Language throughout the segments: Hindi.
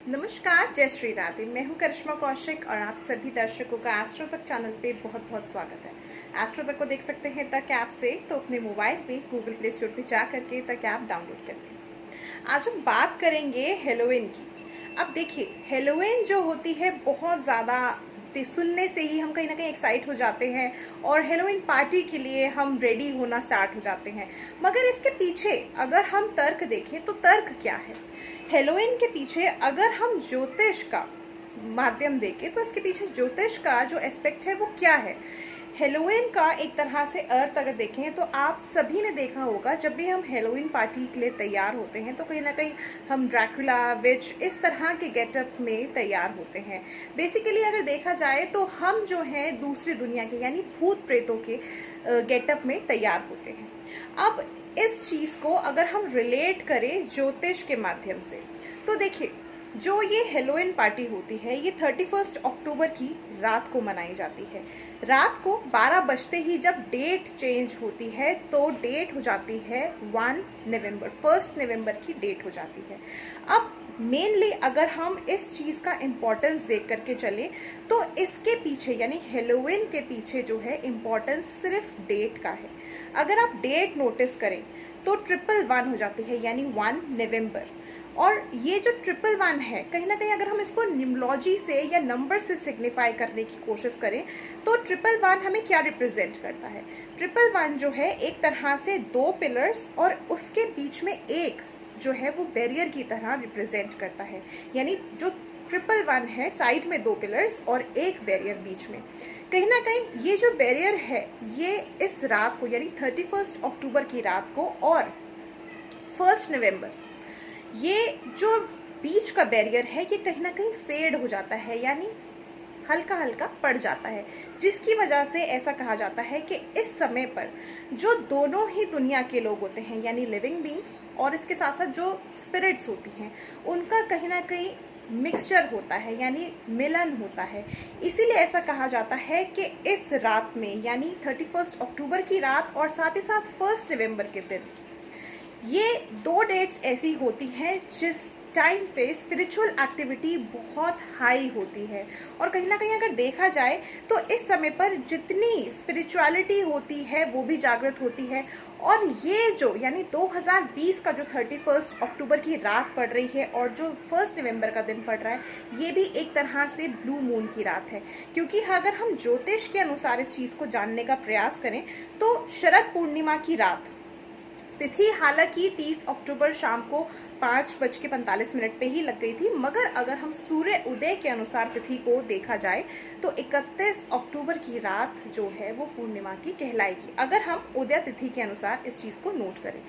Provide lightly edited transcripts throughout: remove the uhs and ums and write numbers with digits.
नमस्कार, जय श्री राधे। मैं हूं करिश्मा कौशिक और आप सभी दर्शकों का एस्ट्रो तक चैनल पे बहुत बहुत स्वागत है। एस्ट्रो तक को देख सकते हैं तक ऐप से, तो अपने मोबाइल पे गूगल प्ले स्टोर पे जा करके तक ऐप डाउनलोड करके आज हम बात करेंगे हेलोवीन की। अब देखिए, हेलोवीन जो होती है बहुत ज़्यादा सुनने से ही हम कहीं ना कहीं एक्साइट हो जाते हैं और हेलोवीन पार्टी के लिए हम रेडी होना स्टार्ट हो जाते हैं। मगर इसके पीछे अगर हम तर्क देखें तो तर्क क्या है? हेलोवीन के पीछे अगर हम ज्योतिष का माध्यम देखें तो इसके पीछे ज्योतिष का जो एस्पेक्ट है वो क्या है। हेलोवीन का एक तरह से अर्थ अगर देखें तो आप सभी ने देखा होगा, जब भी हम हेलोवीन पार्टी के लिए तैयार होते हैं तो कहीं ना कहीं हम ड्रैकुला, विच, इस तरह के गेटअप में तैयार होते हैं। बेसिकली अगर देखा जाए तो हम जो है दूसरी दुनिया के यानी भूत प्रेतों के गेटअप में तैयार होते हैं। अब इस चीज को अगर हम रिलेट करें ज्योतिष के माध्यम से तो देखिए, जो ये हेलोवीन पार्टी होती है ये 31 अक्टूबर की रात को मनाई जाती है। रात को 12 बजते ही जब डेट चेंज होती है तो डेट हो जाती है 1 नवंबर की डेट हो जाती है। अब मेनली अगर हम इस चीज़ का इम्पोर्टेंस देख करके चले तो इसके पीछे यानी हेलोवीन के पीछे जो है इम्पोर्टेंस सिर्फ डेट का है। अगर आप डेट नोटिस करें तो 111 हो जाती है यानी 1 नवंबर। और ये जो 111 है, कहीं ना कहीं अगर हम इसको न्यूमरोलॉजी से या नंबर से सिग्निफाई करने की कोशिश करें तो 111 हमें क्या रिप्रेजेंट करता है? 111 जो है एक तरह से दो पिलर्स और उसके बीच में एक जो है वो बैरियर की तरह रिप्रेजेंट करता है। यानी जो 111 है, साइड में दो पिलर्स और एक बैरियर बीच में। कहीं ना कहीं ये जो बैरियर है ये इस रात को यानी 31 अक्टूबर की रात को और 1 नवंबर, ये जो बीच का बैरियर है ये कहीं ना कहीं फेड हो जाता है यानी हल्का हल्का पड़ जाता है, जिसकी वजह से ऐसा कहा जाता है कि इस समय पर जो दोनों ही दुनिया के लोग होते हैं यानी लिविंग बींग्स और इसके साथ साथ जो स्पिरिट्स होती हैं उनका कहीं ना कहीं मिक्सचर होता है यानी मिलन होता है। इसीलिए ऐसा कहा जाता है कि इस रात में यानी 31 अक्टूबर की रात और साथ ही साथ 1 नवंबर के दिन, ये दो डेट्स ऐसी होती हैं जिस टाइम पे स्पिरिचुअल एक्टिविटी बहुत हाई होती है। और कहीं ना कहीं अगर देखा जाए तो इस समय पर जितनी स्पिरिचुअलिटी होती है वो भी जागृत होती है। और ये जो यानी 2020 का जो 31 अक्टूबर की रात पड़ रही है और जो 1 नवंबर का दिन पड़ रहा है ये भी एक तरह से ब्लू मून की रात है। क्योंकि अगर हम ज्योतिष के अनुसार इस चीज़ को जानने का प्रयास करें तो शरद पूर्णिमा की रात तिथि हालांकि 30 अक्टूबर शाम को 5:45 पे ही लग गई थी, मगर अगर हम सूर्य उदय के अनुसार तिथि को देखा जाए तो 31 अक्टूबर की रात जो है वो पूर्णिमा की कहलाएगी। अगर हम उदय तिथि के अनुसार इस चीज़ को नोट करें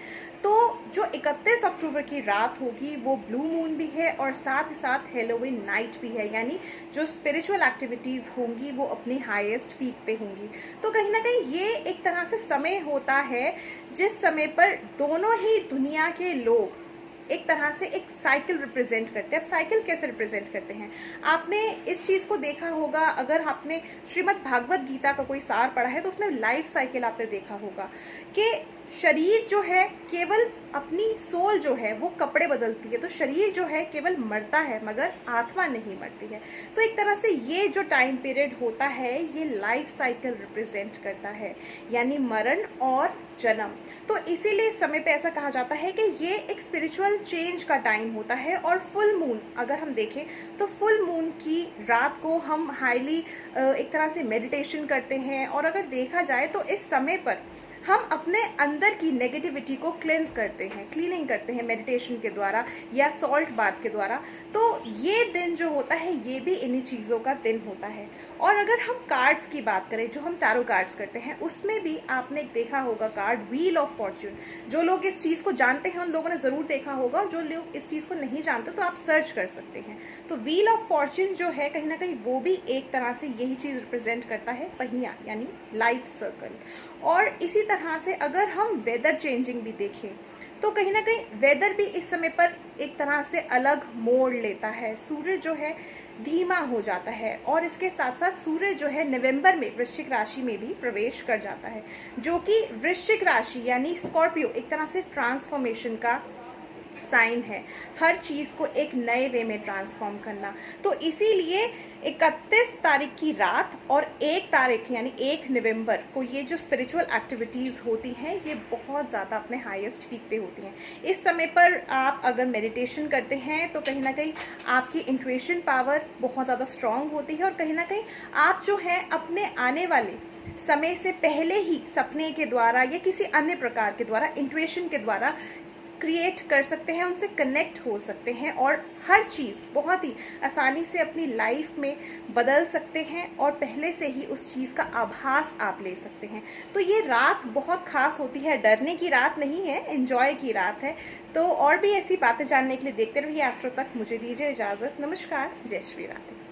तो जो 31 अक्टूबर की रात होगी वो ब्लू मून भी है और साथ ही साथ हेलोवीन नाइट भी है, यानी जो स्पिरिचुअल एक्टिविटीज़ होंगी वो अपनी हाईएस्ट पीक पे होंगी। तो कहीं ना कहीं ये एक तरह से समय होता है जिस समय पर दोनों ही दुनिया के लोग एक तरह से एक साइकिल रिप्रेजेंट करते हैं। अब साइकिल कैसे रिप्रेजेंट करते हैं? आपने इस चीज़ को देखा होगा, अगर आपने श्रीमद् भागवत गीता का कोई सार पढ़ा है तो उसमें लाइफ साइकिल आपने देखा होगा कि शरीर जो है केवल अपनी सोल जो है वो कपड़े बदलती है, तो शरीर जो है केवल मरता है मगर आत्मा नहीं मरती है। तो एक तरह से ये जो टाइम पीरियड होता है ये लाइफ साइकिल रिप्रेजेंट करता है यानी मरण और जन्म। तो इसीलिए इस समय पे ऐसा कहा जाता है कि ये एक स्पिरिचुअल चेंज का टाइम होता है। और फुल मून अगर हम देखें तो फुल मून की रात को हम हाईली एक तरह से मेडिटेशन करते हैं और अगर देखा जाए तो इस समय पर हम अपने अंदर की नेगेटिविटी को क्लेंस करते हैं, क्लीनिंग करते हैं मेडिटेशन के द्वारा या सॉल्ट बाथ के द्वारा। तो ये दिन जो होता है ये भी इन्हीं चीज़ों का दिन होता है। और अगर हम कार्ड्स की बात करें, जो हम टैरो कार्ड्स करते हैं, उसमें भी आपने देखा होगा कार्ड व्हील ऑफ फॉर्च्यून। जो लोग इस चीज़ को जानते हैं उन लोगों ने ज़रूर देखा होगा, और जो लोग इस चीज़ को नहीं जानते तो आप सर्च कर सकते हैं। तो व्हील ऑफ फॉर्च्यून जो है कहीं ना कहीं वो भी एक तरह से यही चीज़ रिप्रेजेंट करता है, पहिया यानी लाइफ सर्कल। और इसी तरह से अगर हम वेदर चेंजिंग भी देखें तो कहीं ना कहीं वेदर भी इस समय पर एक तरह से अलग मोड़ लेता है। सूर्य जो है धीमा हो जाता है और इसके साथ साथ सूर्य जो है नवंबर में वृश्चिक राशि में भी प्रवेश कर जाता है, जो कि वृश्चिक राशि यानी स्कॉर्पियो एक तरह से ट्रांसफॉर्मेशन का साइन है हर चीज़ को एक नए वे में ट्रांसफॉर्म करना। तो इसीलिए 31 तारीख की रात और 1 तारीख यानी 1 नवंबर को ये जो स्पिरिचुअल एक्टिविटीज़ होती हैं ये बहुत ज़्यादा अपने हाईएस्ट पीक पे होती हैं। इस समय पर आप अगर मेडिटेशन करते हैं तो कहीं ना कहीं आपकी इंट्यूशन पावर बहुत ज़्यादा स्ट्रांग होती है और कहीं ना कहीं आप जो है अपने आने वाले समय से पहले ही सपने के द्वारा या किसी अन्य प्रकार के द्वारा इंट्यूशन के द्वारा क्रिएट कर सकते हैं, उनसे कनेक्ट हो सकते हैं और हर चीज़ बहुत ही आसानी से अपनी लाइफ में बदल सकते हैं और पहले से ही उस चीज़ का आभास आप ले सकते हैं। तो ये रात बहुत खास होती है, डरने की रात नहीं है, एंजॉय की रात है। तो और भी ऐसी बातें जानने के लिए देखते रहिए एस्ट्रो तक। मुझे दीजिए इजाज़त। नमस्कार, जय श्री राधे।